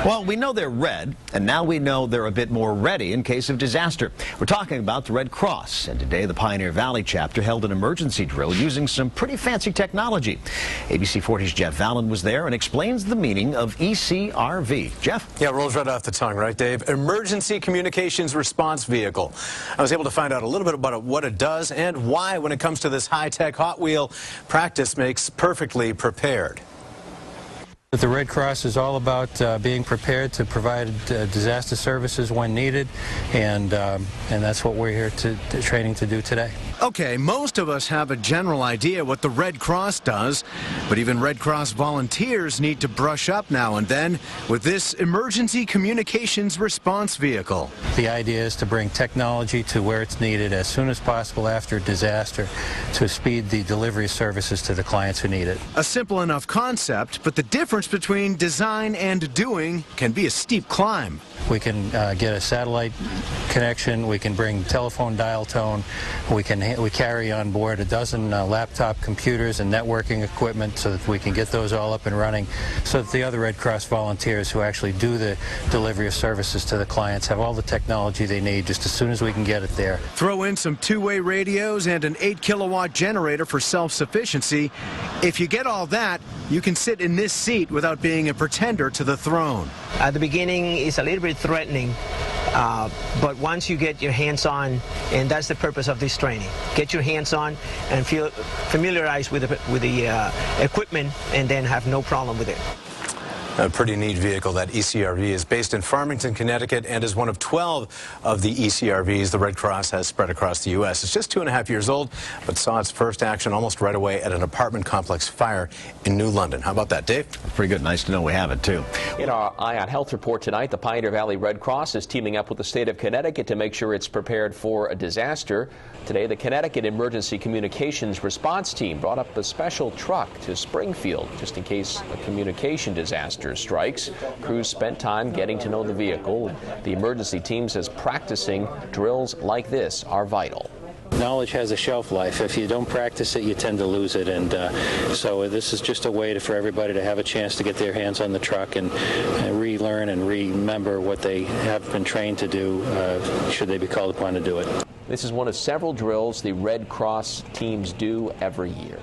Well, we know they're red, and now we know they're a bit more ready in case of disaster. We're talking about the Red Cross, and today the Pioneer Valley chapter held an emergency drill using some pretty fancy technology. ABC 40's Jeff Vallon was there and explains the meaning of ECRV. Jeff? Yeah, rolls right off the tongue, right, Dave? Emergency Communications Response Vehicle. I was able to find out a little bit about what it does and why, when it comes to this high-tech Hot Wheel, practice makes perfectly prepared. The Red Cross is all about being prepared to provide disaster services when needed, and that's what we're here training to do today. Okay, most of us have a general idea what the Red Cross does, but even Red Cross volunteers need to brush up now and then with this emergency communications response vehicle. The idea is to bring technology to where it's needed as soon as possible after a disaster to speed the delivery of services to the clients who need it. A simple enough concept, but the difference between design and doing can be a steep climb. We can get a satellite connection, we can bring telephone dial tone, we carry on board a dozen laptop computers and networking equipment so that we can get those all up and running so that the other Red Cross volunteers who actually do the delivery of services to the clients have all the technology they need just as soon as we can get it there. Throw in some two-way radios and an 8-kilowatt generator for self-sufficiency. If you get all that, you can sit in this seat without being a pretender to the throne. At the beginning, it's a little bit threatening, but once you get your hands on, and that's the purpose of this training, get your hands on and feel familiarized with the equipment, and then have no problem with it. A pretty neat vehicle. That ECRV is based in Farmington, Connecticut, and is one of 12 of the ECRVs the Red Cross has spread across the U.S. It's just 2.5 years old, but saw its first action almost right away at an apartment complex fire in New London. How about that, Dave? Pretty good. Nice to know we have it, too. In our Eye on Health report tonight, the Pioneer Valley Red Cross is teaming up with the state of Connecticut to make sure it's prepared for a disaster. Today, the Connecticut Emergency Communications Response Team brought up a special truck to Springfield just in case a communication disaster strikes. Crews spent time getting to know the vehicle. The emergency team says practicing drills like this are vital. Knowledge has a shelf life. If you don't practice it, you tend to lose it, and so this is just a way for everybody to have a chance to get their hands on the truck and relearn and remember what they have been trained to do should they be called upon to do it. This is one of several drills the Red Cross teams do every year.